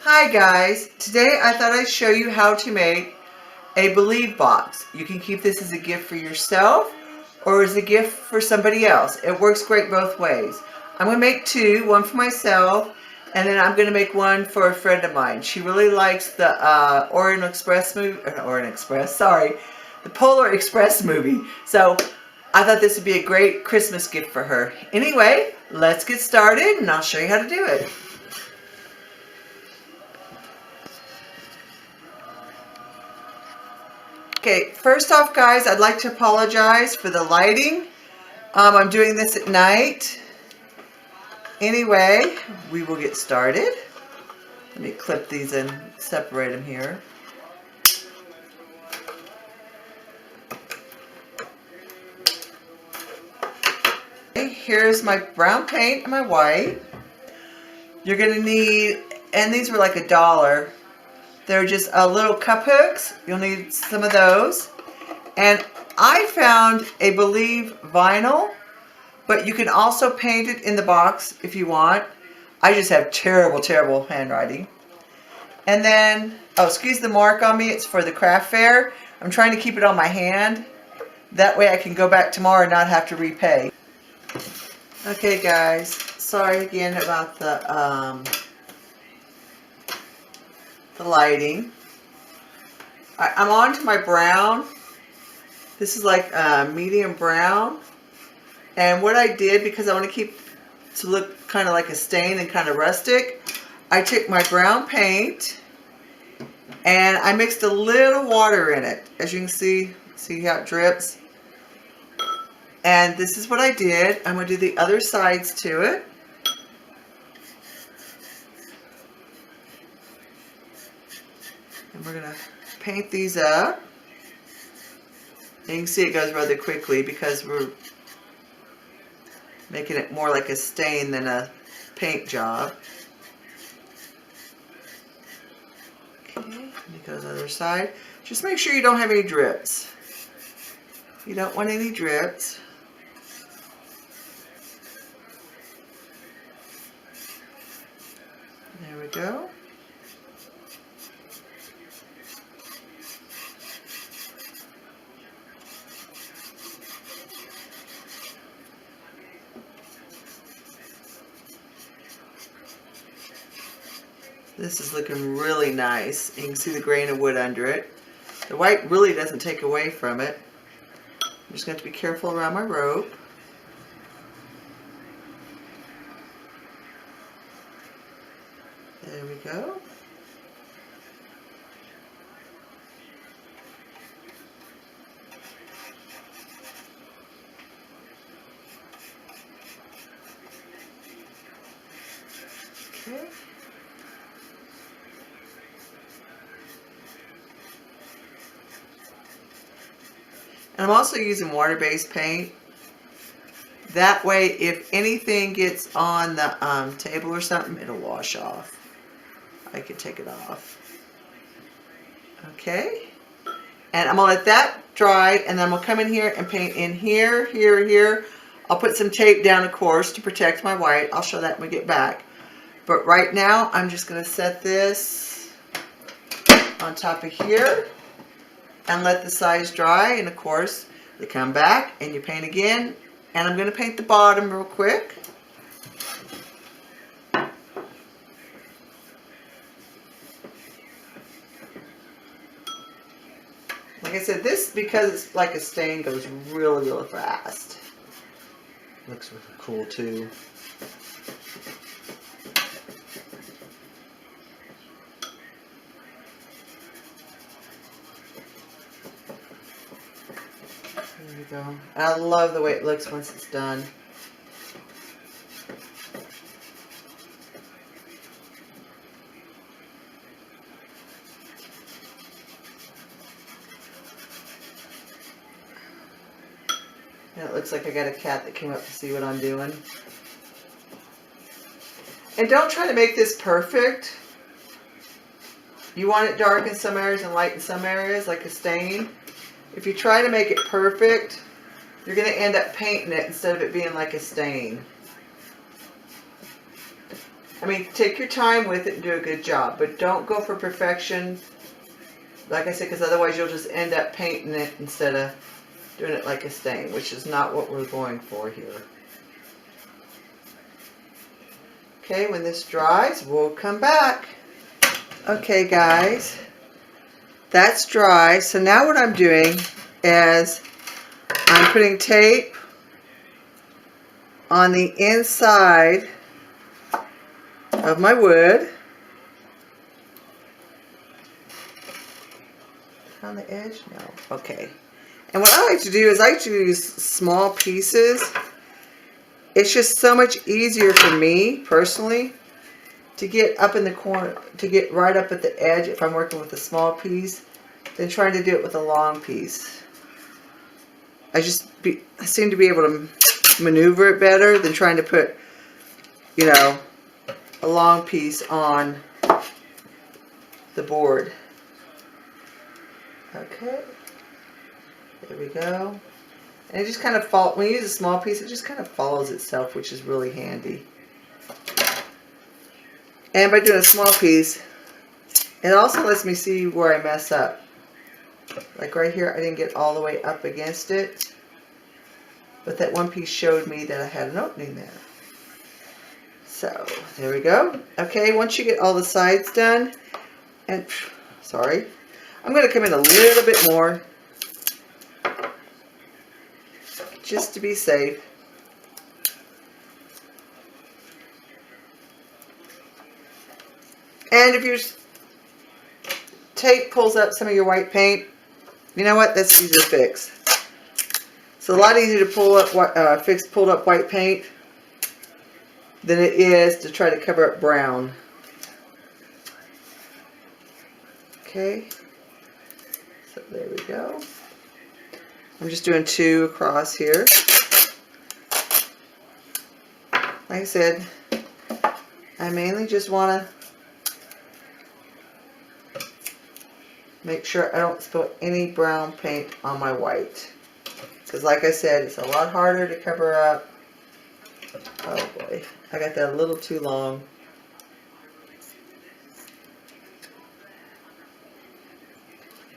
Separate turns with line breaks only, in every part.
Hi guys, today I thought I'd show you how to make a Believe box. You can keep this as a gift for yourself or as a gift for somebody else. It works great both ways. I'm going to make two, one for myself and then I'm going to make one for a friend of mine. She really likes the Orient Express movie, the Polar Express movie. So I thought this would be a great Christmas gift for her. Anyway, let's get started and I'll show you how to do it. Okay, first off guys, I'd like to apologize for the lighting. I'm doing this at night. Anyway, we will get started. Let me clip these and separate them here. Okay, here's my brown paint and my white. You're going to need, and these were like $1. They're just little cup hooks. You'll need some of those. And I found a Believe vinyl, but you can also paint it in the box if you want. I just have terrible handwriting. And then, oh, excuse the mark on me. It's for the craft fair. I'm trying to keep it on my hand. That way I can go back tomorrow and not have to repay. Okay, guys. Sorry again about the lighting. I'm on to my brown. This is like medium brown. And what I did, because I want to keep to look kind of like a stain and kind of rustic, I took my brown paint and I mixed a little water in it. As you can see how it drips. And this is what I did. I'm going to do the other sides to it. And we're going to paint these up. And you can see it goes rather quickly because we're making it more like a stain than a paint job. Okay, and it goes the other side. Just make sure you don't have any drips. You don't want any drips. There we go. This is looking really nice. You can see the grain of wood under it. The white really doesn't take away from it. I'm just going to be careful around my rope. There we go. Okay. And I'm also using water-based paint. That way, if anything gets on the table or something, it'll wash off. I can take it off. Okay. And I'm going to let that dry, and then I'm going to come in here and paint in here, here. I'll put some tape down, of course, to protect my white. I'll show that when we get back. But right now, I'm just going to set this on top of here and let the sides dry. And of course, you come back and you paint again. And I'm going to paint the bottom real quick. Like I said, this, because it's like a stain, goes really fast. Looks really cool too. There we go. I love the way it looks once it's done. And it looks like I got a cat that came up to see what I'm doing. And don't try to make this perfect. You want it dark in some areas and light in some areas, like a stain. If you try to make it perfect, you're going to end up painting it instead of it being like a stain. I mean, take your time with it and do a good job, but don't go for perfection. Like I said, because otherwise you'll just end up painting it instead of doing it like a stain, which is not what we're going for here. Okay, when this dries, we'll come back. Okay, guys, that's dry. So now what I'm doing is I'm putting tape on the inside of my wood. On the edge? No. Okay. And what I like to do is I like to use small pieces. It's just so much easier for me, personally, to get up in the corner, to get right up at the edge if I'm working with a small piece, than trying to do it with a long piece. I seem to be able to maneuver it better than trying to put, you know, a long piece on the board. Okay, there we go. And it just kind of when you use a small piece, it just kind of follows itself, which is really handy. And by doing a small piece, it also lets me see where I mess up. Like right here, I didn't get all the way up against it, but that one piece showed me that I had an opening there. So, there we go. Okay, once you get all the sides done, and, sorry, I'm going to come in a little bit more, just to be safe. And if your tape pulls up some of your white paint, you know what? That's easy to fix. It's a lot easier to fix pulled up white paint than it is to try to cover up brown. Okay. So there we go. I'm just doing 2 across here. Like I said, I mainly just want to make sure I don't spill any brown paint on my white. Because like I said, it's a lot harder to cover up. Oh boy, I got that a little too long.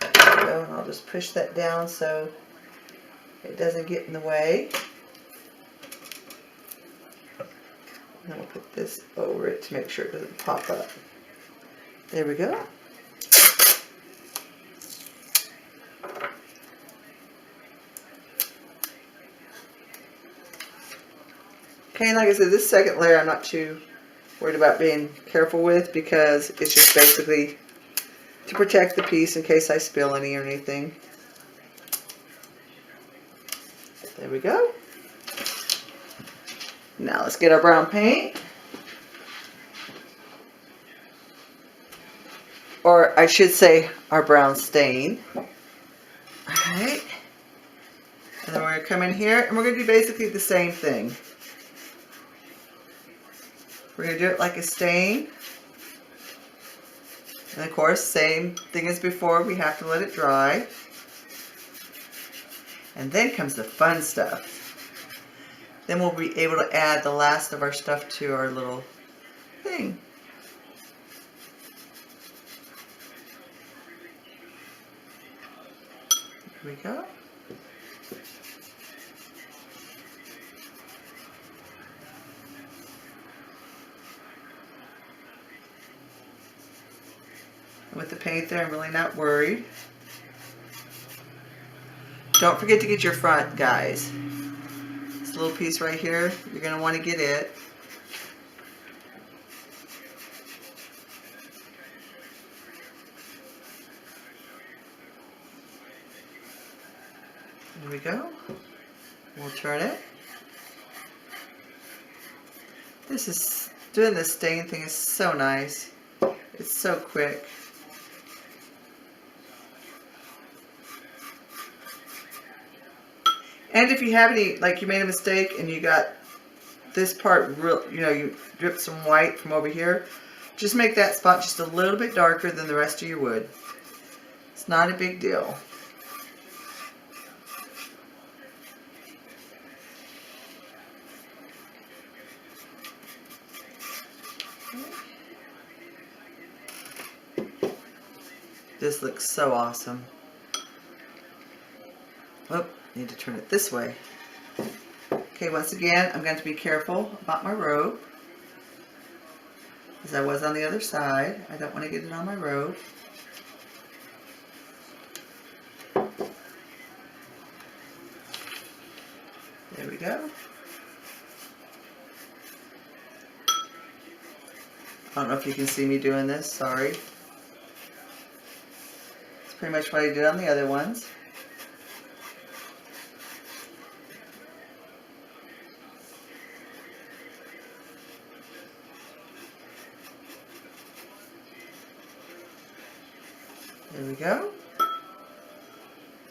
There we go, and I'll just push that down so it doesn't get in the way. And then I'll put this over it to make sure it doesn't pop up. There we go. Okay, like I said, this second layer I'm not too worried about being careful with because it's just basically to protect the piece in case I spill any or anything. There we go. Now let's get our brown paint. Or I should say our brown stain. Alright. And then we're going to come in here and we're going to do basically the same thing. We're going to do it like a stain. And of course, same thing as before, we have to let it dry. And then comes the fun stuff. Then we'll be able to add the last of our stuff to our little thing. Here we go. With the paint there, I'm really not worried. Don't forget to get your front, guys. This little piece right here, you're going to want to get it. There we go. We'll turn it. Doing this stain thing is so nice. It's so quick. And if you have any, like you made a mistake and you got this part real, you know, you dripped some white from over here, just make that spot just a little bit darker than the rest of your wood. It's not a big deal. This looks so awesome. Oh, need to turn it this way. Okay, once again, I'm going to be careful about my rope, as I was on the other side. I don't want to get it on my rope. There we go. I don't know if you can see me doing this, sorry. It's pretty much what I did on the other ones. There we go.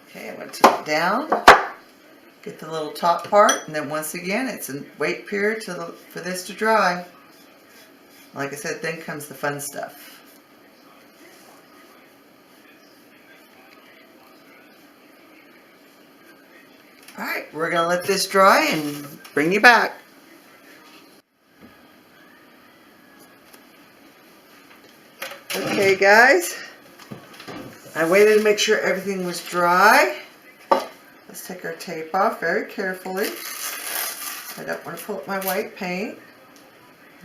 Okay, I'm going to take it down, get the little top part, and then once again, it's a wait period for this to dry. Like I said, then comes the fun stuff. Alright, we're going to let this dry and bring you back. Okay guys, I waited to make sure everything was dry. Let's take our tape off very carefully. I don't want to pull up my white paint.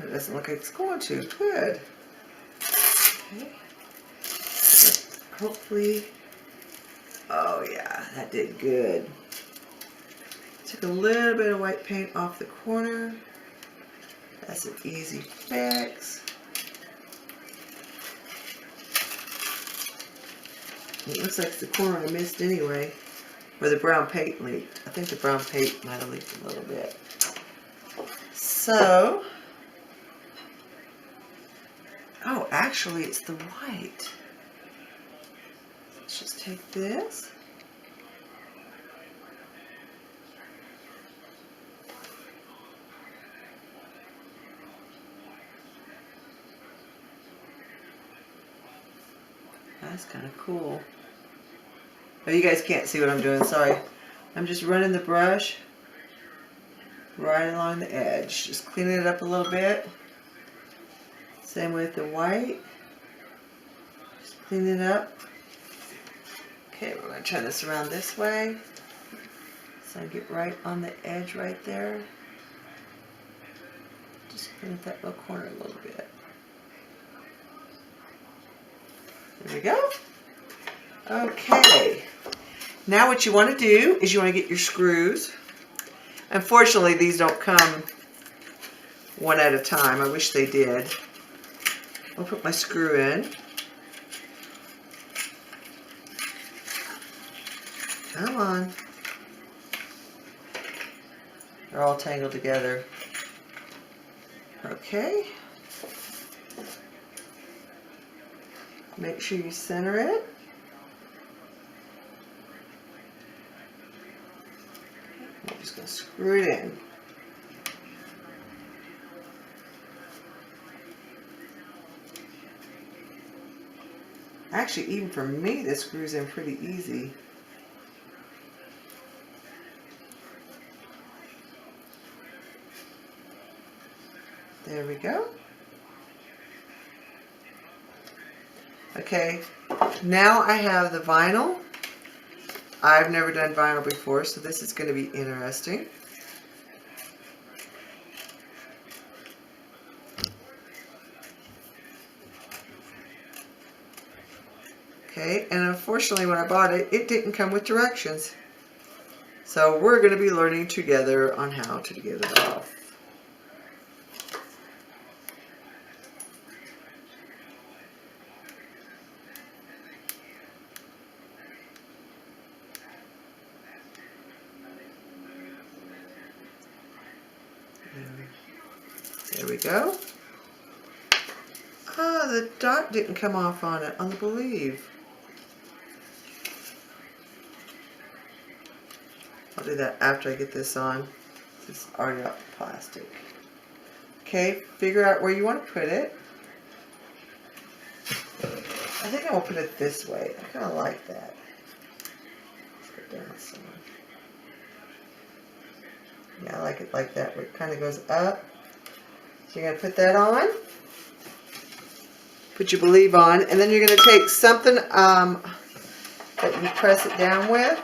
It doesn't look like it's going to. Good. Okay. Hopefully, oh yeah, that did good. Took a little bit of white paint off the corner. That's an easy fix. It looks like it's the corner I missed anyway, where the brown paint leaked. I think the brown paint might have leaked a little bit. So, oh, actually it's the white. Let's just take this. That's kind of cool. Oh, you guys can't see what I'm doing, sorry. I'm just running the brush right along the edge. Just cleaning it up a little bit. Same with the white. Just clean it up. Okay, we're going to turn this around this way. So I get right on the edge right there. Just clean up that little corner a little bit. There we go. Okay. Now what you want to do is you want to get your screws. Unfortunately, these don't come one at a time. I wish they did. I'll put my screw in. Come on. They're all tangled together. Okay. Make sure you center it. I'm just going to screw it in. Actually, even for me, this screws in pretty easy. There we go. Okay, now I have the vinyl. I've never done vinyl before, so this is going to be interesting. Okay, and unfortunately when I bought it, it didn't come with directions. So we're going to be learning together on how to get it off. There we go. Ah, the dot didn't come off on it, unbelieve. I'll do that after I get this on. This is already off the plastic. Okay, figure out where you want to put it. I think I'm going to put it this way. I kind of like that. Let's go down some. Yeah, I like it like that, where it kind of goes up. So you're going to put that on. put your Believe on. And then you're going to take something that you press it down with.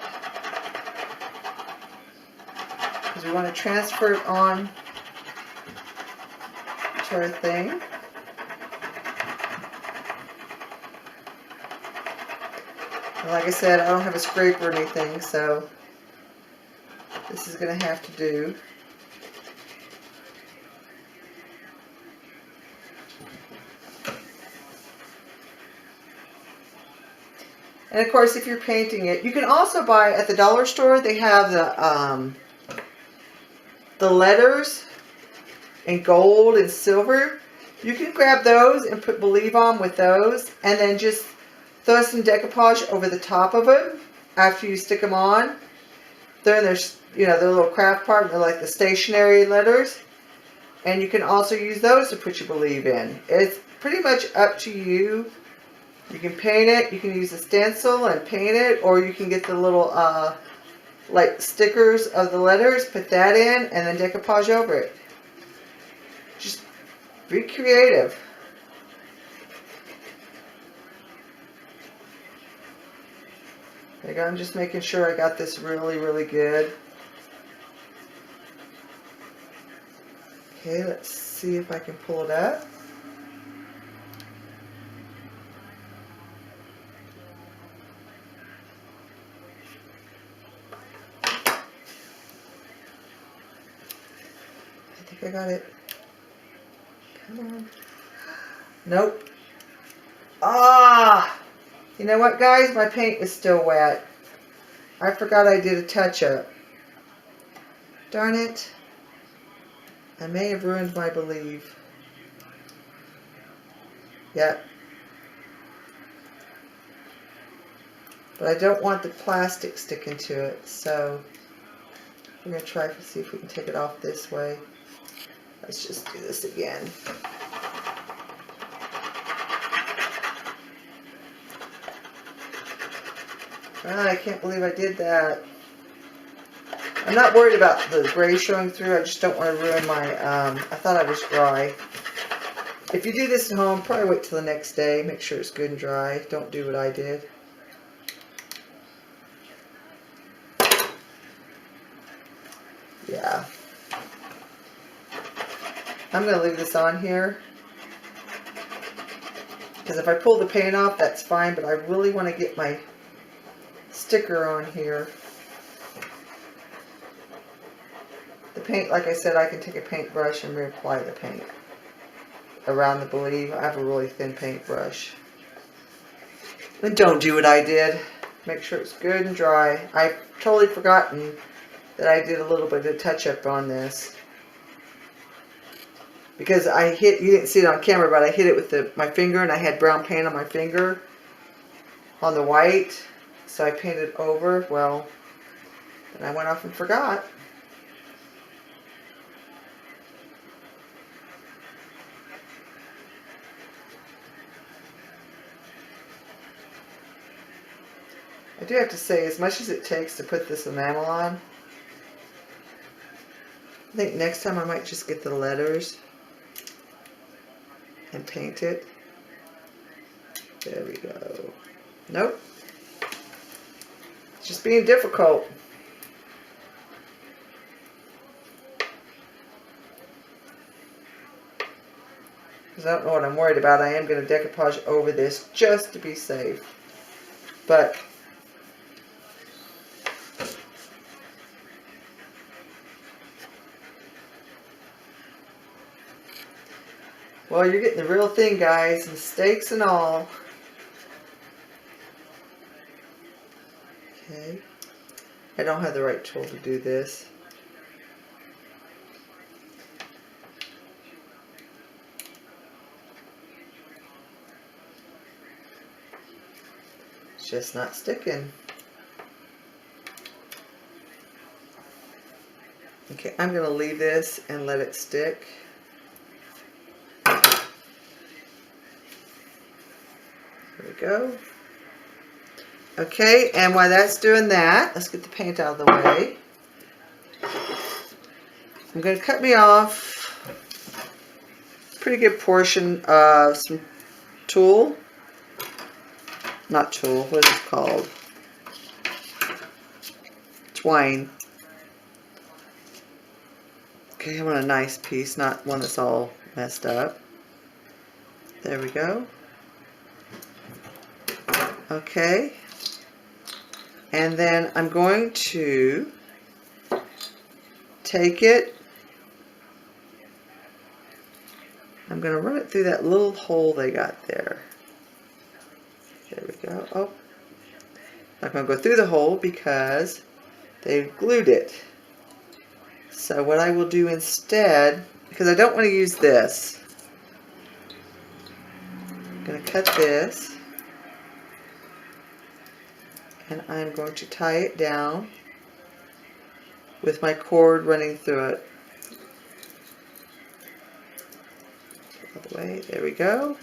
Because we want to transfer it on to our thing. And like I said, I don't have a scraper or anything, so this is going to have to do. And of course, if you're painting it, you can also buy at the dollar store. They have the letters in gold and silver. You can grab those and put Believe on with those, and then just throw some decoupage over the top of it after you stick them on. They're in their, you know, their little craft part. They're like the stationery letters, and you can also use those to put your Believe in. It's pretty much up to you. You can paint it, you can use a stencil and paint it, or you can get the little like stickers of the letters, put that in, and then decoupage over it. Just be creative. There you go. I'm just making sure I got this really, really good. Okay, let's see if I can pull it up. I think I got it. Come on. Nope. Ah! You know what, guys? My paint is still wet. I forgot I did a touch-up. Darn it. I may have ruined my Believe. Yep. But I don't want the plastic sticking to it, so we're going to try to see if we can take it off this way. Let's just do this again. Ah, I can't believe I did that. I'm not worried about the gray showing through. I just don't want to ruin my, I thought I was dry. If you do this at home, probably wait till the next day. Make sure it's good and dry. Don't do what I did. Yeah. I'm going to leave this on here. Because if I pull the paint off, that's fine. But I really want to get my sticker on here. The paint, like I said, I can take a paintbrush and reapply the paint around the Believe. I have a really thin paintbrush. And don't do what I did. Make sure it's good and dry. I've totally forgotten that I did a little bit of touch-up on this. Because I hit, you didn't see it on camera, but I hit it with my finger, and I had brown paint on my finger on the white. So I painted over. Well, and I went off and forgot. I do have to say, as much as it takes to put this enamel on, I think next time I might just get the letters and paint it. There we go. Nope. It's just being difficult. Because I don't know what I'm worried about. I am going to decoupage over this just to be safe. But well, you're getting the real thing, guys. Mistakes and all. Okay. I don't have the right tool to do this. It's just not sticking. Okay, I'm going to leave this and let it stick. There we go. Okay, and while that's doing that, let's get the paint out of the way. I'm going to cut me off a pretty good portion of some tulle. Not tulle, what is it called? Twine. Okay, I want a nice piece, not one that's all messed up. There we go. Okay. And then I'm going to take it. I'm going to run it through that little hole they got there. There we go. Oh, I'm not going to go through the hole because they've glued it. So what I will do instead, because I don't want to use this, I'm going to cut this, and I'm going to tie it down with my cord running through it. All the way, there we go.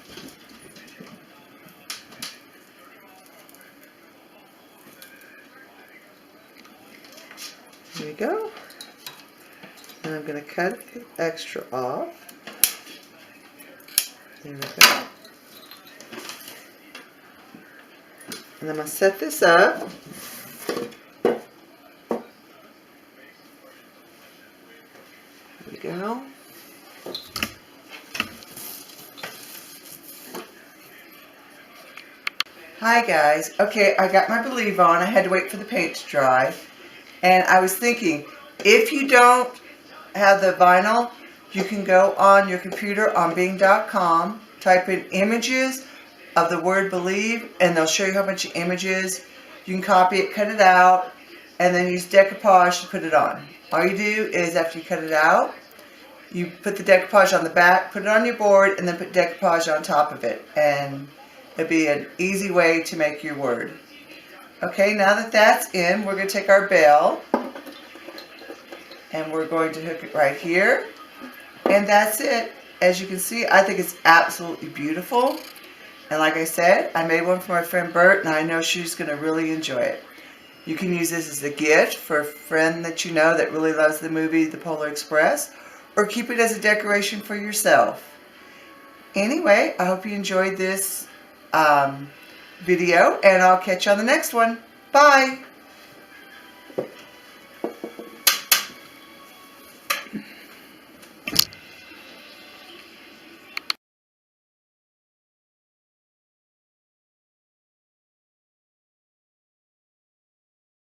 There we go. And I'm going to cut the extra off. There we go. And I'm going to set this up. There we go. Hi guys. Okay, I got my Believe on. I had to wait for the paint to dry. And I was thinking, if you don't have the vinyl, you can go on your computer on Bing.com, type in images of the word Believe, and they'll show you how much images. You can copy it, cut it out, and then use decoupage to put it on. All you do is after you cut it out, you put the decoupage on the back, put it on your board, and then put decoupage on top of it. And it'll be an easy way to make your word. Okay, now that that's in, we're going to take our bell and we're going to hook it right here. And that's it. As you can see, I think it's absolutely beautiful. And like I said, I made one for my friend Bert, and I know she's going to really enjoy it. You can use this as a gift for a friend that you know that really loves the movie The Polar Express, or keep it as a decoration for yourself. Anyway, I hope you enjoyed this video, and I'll catch you on the next one. Bye!